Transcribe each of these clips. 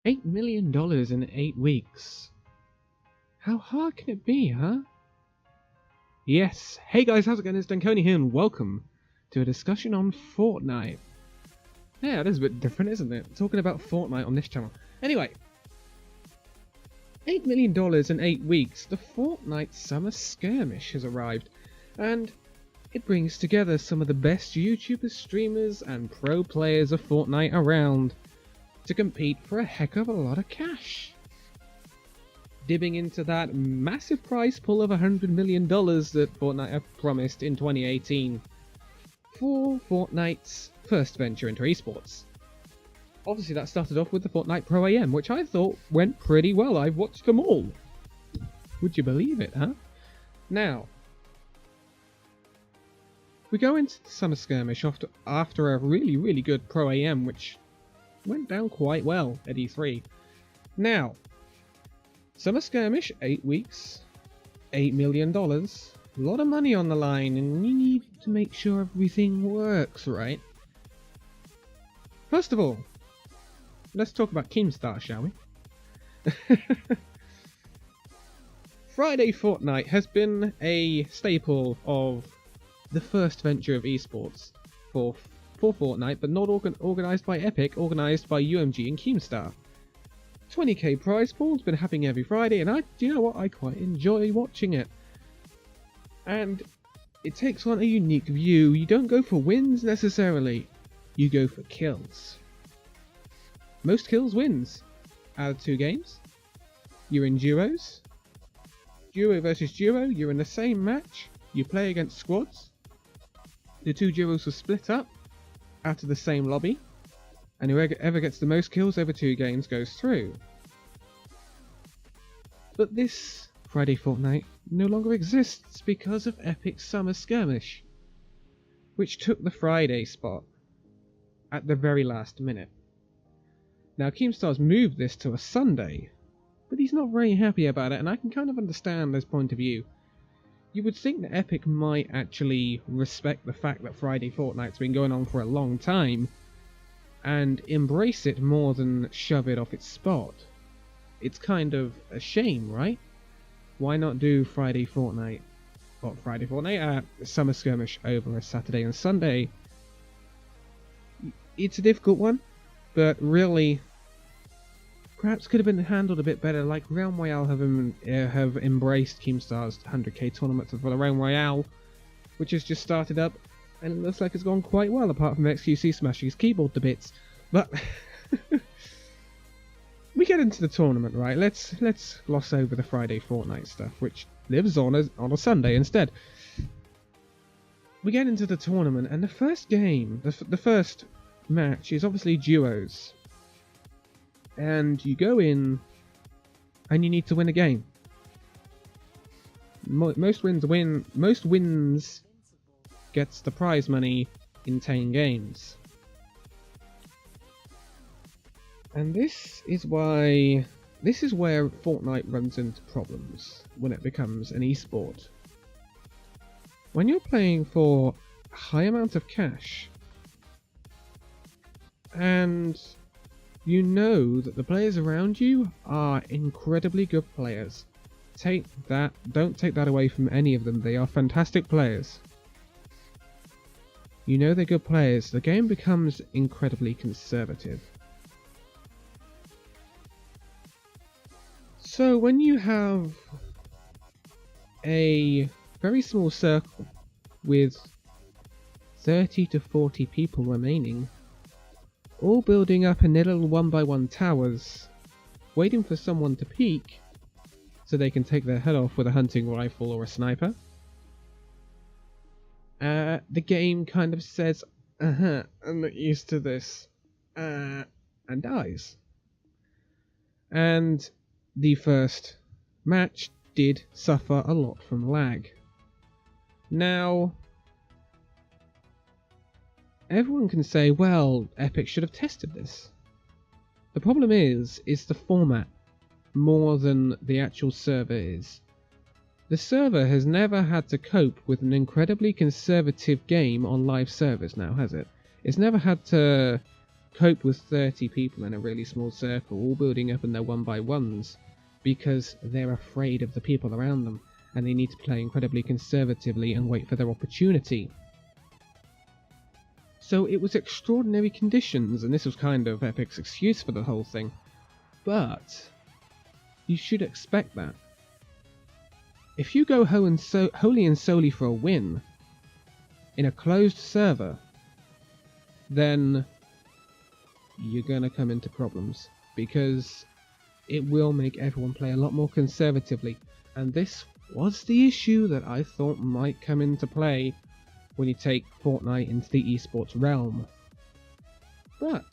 $8 million in 8 weeks. How hard can it be, huh? Yes, hey guys, how's it going? It's Danconia here and welcome to a discussion on Fortnite. Yeah, it is a bit different, isn't it? Talking about Fortnite on this channel. Anyway, $8 million in 8 weeks, the Fortnite Summer Skirmish has arrived, and it brings together some of the best YouTubers, streamers, and pro players of Fortnite around to compete for a heck of a lot of cash. Dipping into that massive prize pool of $100 million that Fortnite have promised in 2018 for Fortnite's first venture into esports. Obviously that started off with the Fortnite Pro AM, which I thought went pretty well. I've watched them all. Would you believe it, huh? Now, we go into the Summer Skirmish after a really good Pro AM, which went down quite well at E3. Now, Summer Skirmish, 8 weeks, $8 million, a lot of money on the line, and you need to make sure everything works, right? First of all, let's talk about Keemstar, shall we? Friday Fortnite has been a staple of the first venture of esports for Fortnite, but not organised by Epic, organised by UMG and Keemstar. 20k prize pool's been happening every Friday, and do you know what? I quite enjoy watching it. And it takes on a unique view. You don't go for wins necessarily, you go for kills. Most kills wins. Out of 2 games, you're in duos. Duo versus duo, you're in the same match. You play against squads. The 2 duos will split up out of the same lobby, and whoever gets the most kills over 2 games goes through. But this Friday Fortnite no longer exists because of Epic's Summer Skirmish, which took the Friday spot at the very last minute. Now Keemstar's moved this to a Sunday, but he's not very happy about it, and I can kind of understand his point of view. You would think that Epic might actually respect the fact that Friday Fortnite's been going on for a long time and embrace it more than shove it off its spot. It's kind of a shame, right? Why not do Friday Fortnite, Summer Skirmish over a Saturday and Sunday? It's a difficult one, but really, perhaps could have been handled a bit better. Like Realm Royale have embraced Keemstar's 100k tournament for the Realm Royale, which has just started up, and it looks like it's gone quite well, apart from XQC smashing his keyboard to bits. But we get into the tournament, right? Let's gloss over the Friday Fortnite stuff, which lives on a Sunday instead. We get into the tournament, and the first game, the first match, is obviously duos. And you go in, and you need to win a game. Most wins gets the prize money in 10 games. And this is where Fortnite runs into problems when it becomes an esport. When you're playing for a high amount of cash, and you know that the players around you are incredibly good players. Don't take that away from any of them. They are fantastic players. You know they're good players. The game becomes incredibly conservative. So when you have a very small circle with 30 to 40 people remaining, all building up in little 1x1 towers, waiting for someone to peek so they can take their head off with a hunting rifle or a sniper, the game kind of says, I'm not used to this, and dies. And the first match did suffer a lot from lag. Now, everyone can say, well, Epic should have tested this. The problem is the format more than the actual server is. The server has never had to cope with an incredibly conservative game on live servers now, has it? It's never had to cope with 30 people in a really small circle, all building up in their 1x1s, because they're afraid of the people around them, and they need to play incredibly conservatively and wait for their opportunity. So it was extraordinary conditions, and this was kind of Epic's excuse for the whole thing. But you should expect that. If you go wholly and solely for a win in a closed server, then you're gonna come into problems, because it will make everyone play a lot more conservatively, and this was the issue that I thought might come into play when you take Fortnite into the esports realm. But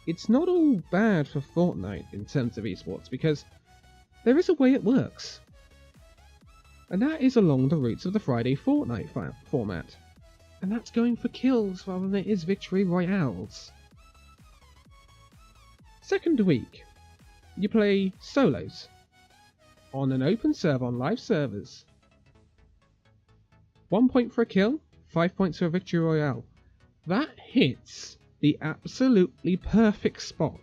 it's not all bad for Fortnite in terms of esports, because there is a way it works, and that is along the roots of the Friday Fortnite format, and that's going for kills rather than it is victory royales. Second week, you play solos on an open server on live servers. 1 point for a kill, 5 points for a victory royale. That hits the absolutely perfect spot.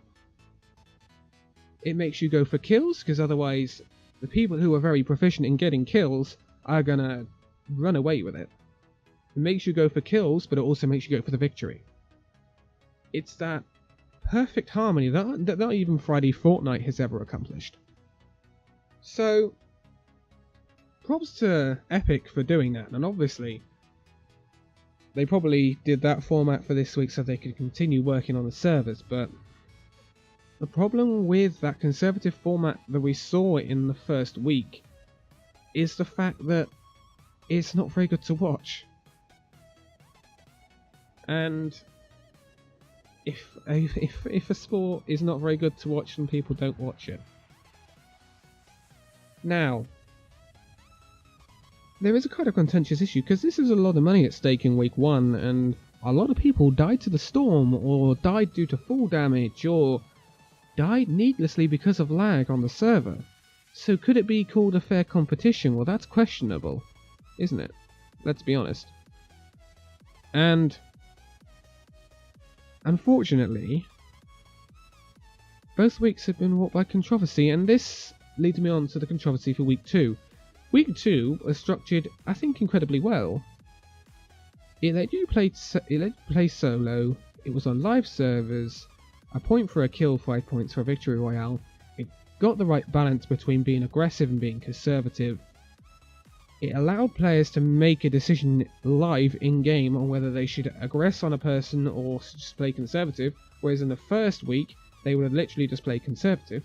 It makes you go for kills, because otherwise the people who are very proficient in getting kills are gonna run away with it. It makes you go for kills, but it also makes you go for the victory. It's that perfect harmony that not even Friday Fortnite has ever accomplished. So, props to Epic for doing that, and obviously they probably did that format for this week so they could continue working on the servers, but the problem with that conservative format that we saw in the first week is the fact that it's not very good to watch. And if a sport is not very good to watch, then people don't watch it. Now, there is a kind of contentious issue, because this is a lot of money at stake in week 1, and a lot of people died to the storm, or died due to fall damage, or died needlessly because of lag on the server. So could it be called a fair competition? Well, that's questionable, isn't it? Let's be honest. And unfortunately, both weeks have been wrought by controversy, and this leads me on to the controversy for week 2. Week 2 was structured, I think, incredibly well. It let you play solo, it was on live servers, a point for a kill, 5 points for a victory royale. It got the right balance between being aggressive and being conservative. It allowed players to make a decision live in-game on whether they should aggress on a person or just play conservative, whereas in the first week they would have literally just played conservative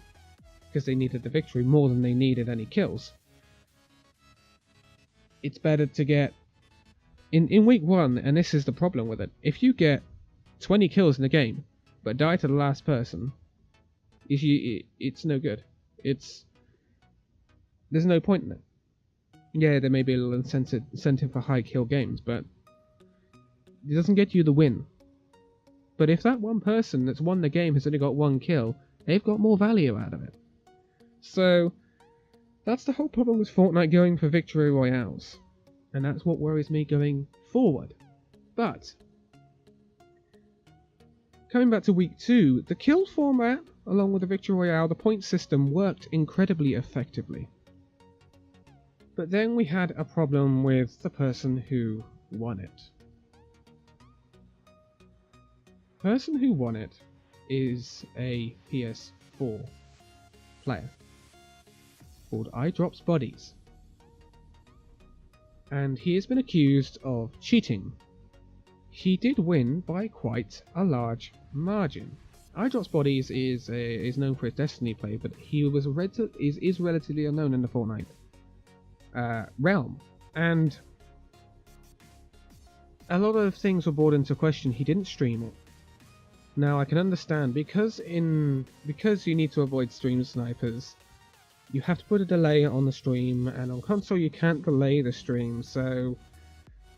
because they needed the victory more than they needed any kills. It's better to get in week 1, and this is the problem with it, if you get 20 kills in the game but die to the last person, it's no good. There's no point in it. Yeah, there may be a little incentive for high kill games, but it doesn't get you the win. But if that one person that's won the game has only got 1 kill, they've got more value out of it. So that's the whole problem with Fortnite going for victory royales, and that's what worries me going forward. But coming back to week 2, the kill format, along with the victory royale, the point system worked incredibly effectively. But then we had a problem with the person who won it. The person who won it is a PS4 player called iDrops Bodies, and he has been accused of cheating. He did win by quite a large margin. iDrops Bodies is known for his Destiny play, but he is relatively unknown in the Fortnite realm, and a lot of things were brought into question. He didn't stream it. Now I can understand, because you need to avoid stream snipers, you have to put a delay on the stream, and on console you can't delay the stream, so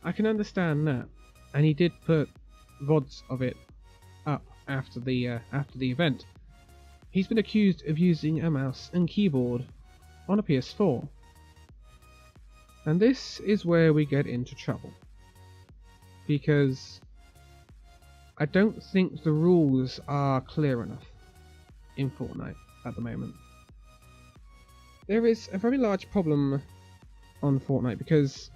I can understand that. And he did put VODs of it up after the event. He's been accused of using a mouse and keyboard on a PS4. And this is where we get into trouble, because I don't think the rules are clear enough in Fortnite at the moment. There is a very large problem on Fortnite because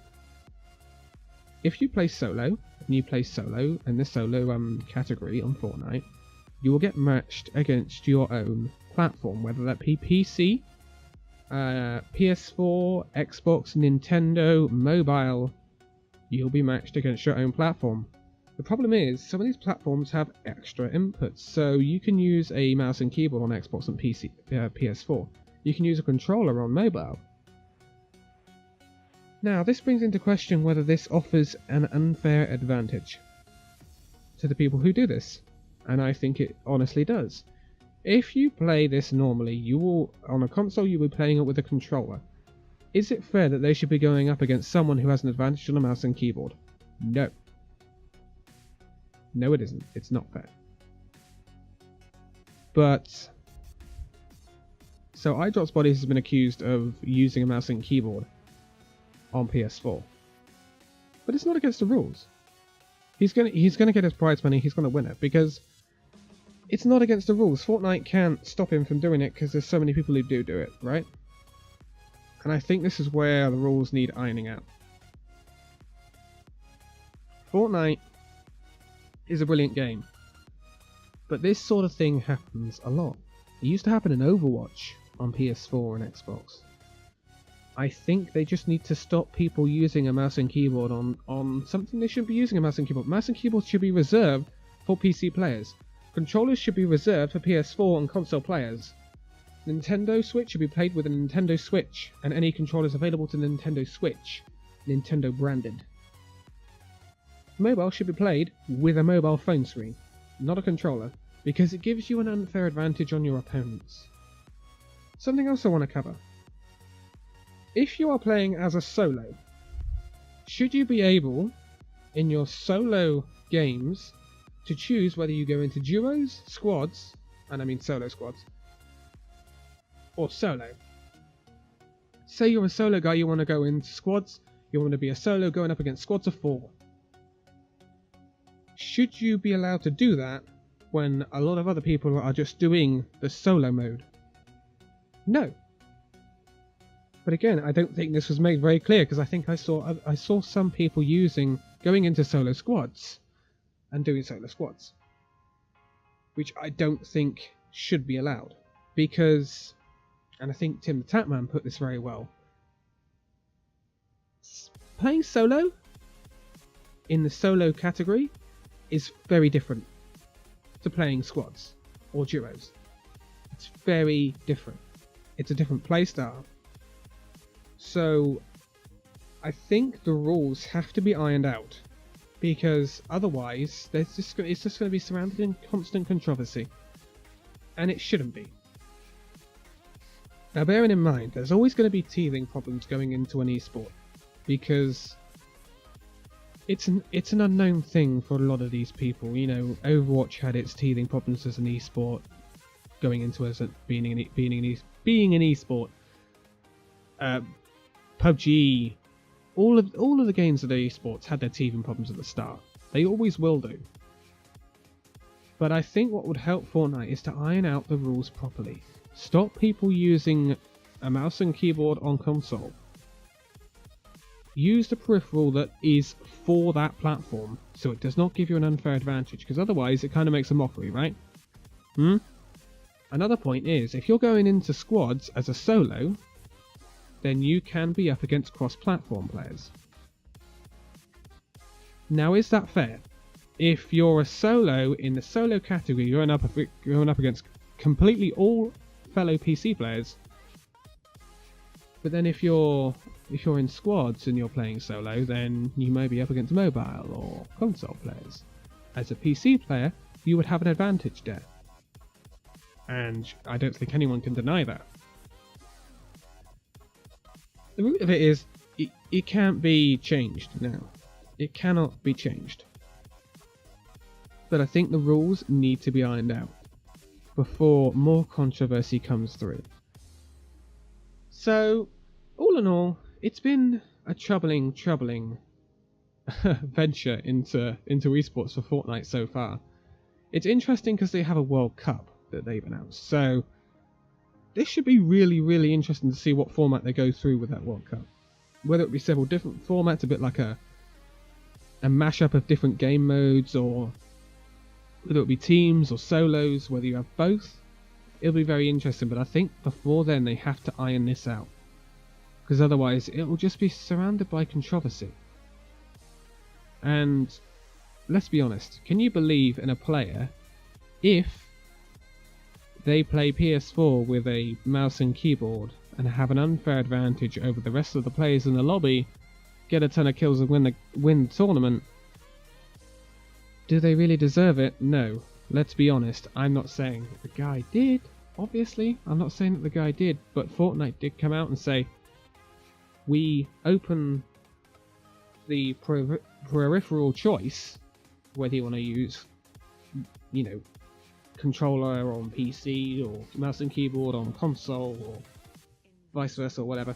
if you play solo, and you play solo in the solo category on Fortnite, you will get matched against your own platform, whether that be PC, PS4, Xbox, Nintendo, mobile. You'll be matched against your own platform. The problem is, some of these platforms have extra inputs, so you can use a mouse and keyboard on Xbox and PS4. You can use a controller on mobile. Now, this brings into question whether this offers an unfair advantage to the people who do this, and I think it honestly does. If you play this normally, on a console you'll be playing it with a controller. Is it fair that they should be going up against someone who has an advantage on a mouse and keyboard? No. No, it isn't. It's not fair. But so iDrop's Bodies has been accused of using a mouse and keyboard on PS4, but it's not against the rules. He's gonna get his prize money. He's gonna win it because it's not against the rules. Fortnite can't stop him from doing it because there's so many people who do it, right? And I think this is where the rules need ironing out. Fortnite is a brilliant game, but this sort of thing happens a lot. It used to happen in Overwatch on PS4 and Xbox. I think they just need to stop people using a mouse and keyboard on something they shouldn't be using a mouse and keyboard. Mouse and keyboard should be reserved for PC players. Controllers should be reserved for PS4 and console players. Nintendo Switch should be played with a Nintendo Switch, and any controllers available to Nintendo Switch, Nintendo branded. Mobile should be played with a mobile phone screen, not a controller, because it gives you an unfair advantage on your opponents. Something else I want to cover. If you are playing as a solo, should you be able, in your solo games, to choose whether you go into duos, squads, and I mean solo squads, or solo? Say you're a solo guy, you want to go into squads, you want to be a solo going up against squads of 4. Should you be allowed to do that when a lot of other people are just doing the solo mode? No. But again, I don't think this was made very clear because I think I saw some people going into solo squads and doing solo squads, which I don't think should be allowed because, and I think Tim the Tatman put this very well, playing solo in the solo category is very different to playing squads or duos. It's very different. It's a different playstyle. So I think the rules have to be ironed out because otherwise it's just going to be surrounded in constant controversy, and it shouldn't be. Now, bearing in mind, there's always going to be teething problems going into an esport because it's an unknown thing for a lot of these people. You know, Overwatch had its teething problems as an esport going into as being an esport. PUBG, all of the games that are esports had their teething problems at the start. They always will do. But I think what would help Fortnite is to iron out the rules properly. Stop people using a mouse and keyboard on console. Use the peripheral that is for that platform, so it does not give you an unfair advantage, because otherwise it kind of makes a mockery, right? Another point is, if you're going into squads as a solo, then you can be up against cross-platform players. Now, is that fair? If you're a solo in the solo category, you're going up against completely all fellow PC players. But then if you're in squads and you're playing solo, then you may be up against mobile or console players. As a PC player, you would have an advantage there. And I don't think anyone can deny that. The root of it is, it can't be changed now. It cannot be changed. But I think the rules need to be ironed out before more controversy comes through. So, all in all, it's been a troubling venture into esports for Fortnite so far. It's interesting because they have a World Cup that they've announced, so this should be really, really interesting to see what format they go through with that World Cup. Whether it be several different formats, a bit like a mashup of different game modes, or whether it be teams or solos, whether you have both, it'll be very interesting. But I think before then they have to iron this out, because otherwise it will just be surrounded by controversy. And let's be honest, can you believe in a player if they play PS4 with a mouse and keyboard and have an unfair advantage over the rest of the players in the lobby, get a ton of kills and win the tournament? Do they really deserve it? No. Let's be honest, I'm not saying that the guy did, obviously. I'm not saying that the guy did, but Fortnite did come out and say, we open the peripheral choice, whether you want to use, controller on PC or mouse and keyboard on console or vice versa or whatever.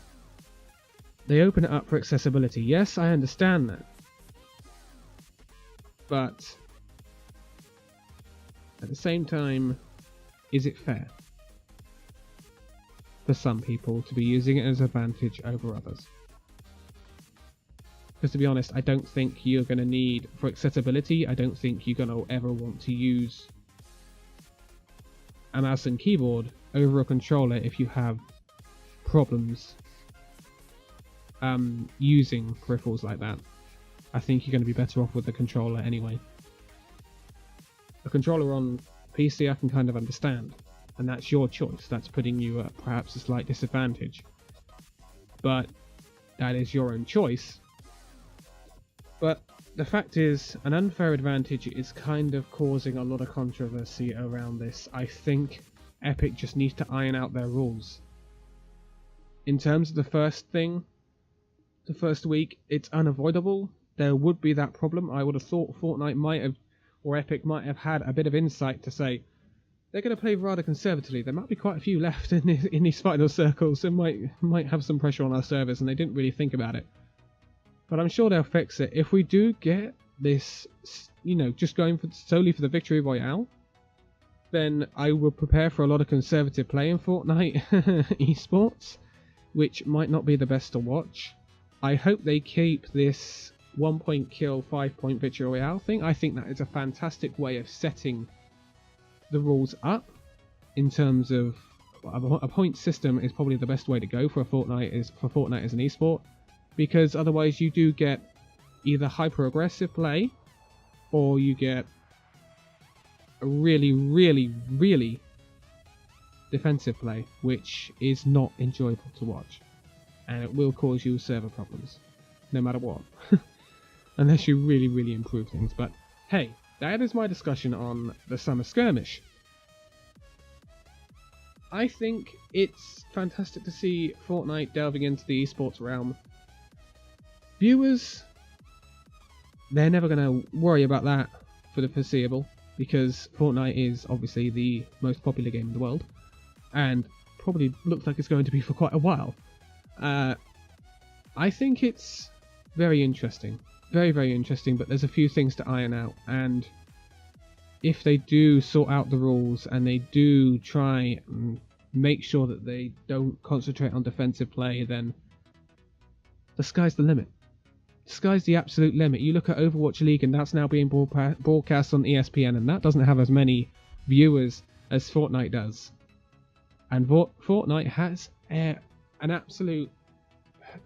They open it up for accessibility. Yes, I understand that. But at the same time, is it fair for some people to be using it as an advantage over others? Because to be honest, I don't think you're going to need, for accessibility, I don't think you're going to ever want to use a mouse and keyboard over a controller if you have problems using peripherals like that. I think you're going to be better off with a controller anyway. A controller on PC I can kind of understand, and that's your choice. That's putting you at perhaps a slight disadvantage, but that is your own choice. But the fact is, an unfair advantage is kind of causing a lot of controversy around this. I think Epic just needs to iron out their rules. In terms of the first week, it's unavoidable. There would be that problem. I would have thought Fortnite might have, or Epic might have had a bit of insight to say, they're going to play rather conservatively. There might be quite a few left in these final circles, so might have some pressure on our servers, and they didn't really think about it. But I'm sure they'll fix it. If we do get this, just going solely for the Victory Royale, then I will prepare for a lot of conservative play in Fortnite esports, which might not be the best to watch. I hope they keep this 1 point kill, 5 point Victory Royale thing. I think that is a fantastic way of setting the rules up in terms of a point system is probably the best way to go for Fortnite as an esport. Because otherwise you do get either hyper-aggressive play, or you get a really, really, really defensive play, which is not enjoyable to watch. And it will cause you server problems, no matter what. Unless you really, really improve things. But hey, that is my discussion on the Summer Skirmish. I think it's fantastic to see Fortnite delving into the esports realm. Viewers, they're never going to worry about that for the foreseeable, because Fortnite is obviously the most popular game in the world, and probably looks like it's going to be for quite a while. I think it's very interesting. Very, very interesting, but there's a few things to iron out, and if they do sort out the rules and they do try and make sure that they don't concentrate on defensive play, then the sky's the limit. The sky's the absolute limit. You look at Overwatch League, and that's now being broadcast on ESPN, and that doesn't have as many viewers as Fortnite does. And Fortnite has an absolute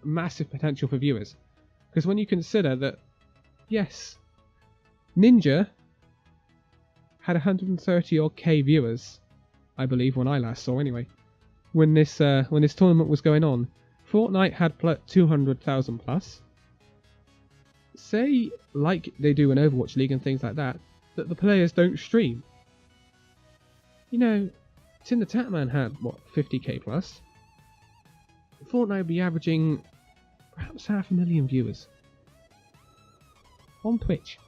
massive potential for viewers. Because when you consider that, yes, Ninja had 130 odd K viewers, I believe, when I last saw anyway, when this tournament was going on. Fortnite had 200,000 plus. Say, like they do in Overwatch League and things like that, that the players don't stream. Tin the Tatman had, 50k plus? Fortnite would be averaging perhaps 500,000 viewers on Twitch.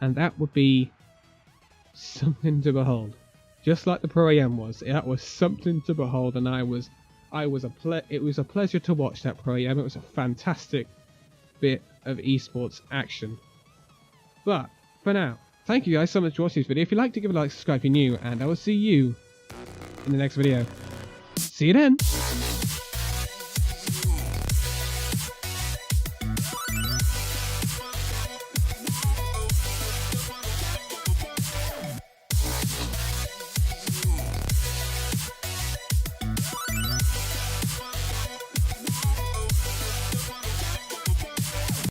And that would be something to behold. Just like the Pro AM was. That was something to behold, and it was a pleasure to watch that Pro AM. It was a fantastic bit of esports action. But for now, thank you guys so much for watching this video. If you liked it, give it a like, subscribe if you're new, and I will see you in the next video. See you then!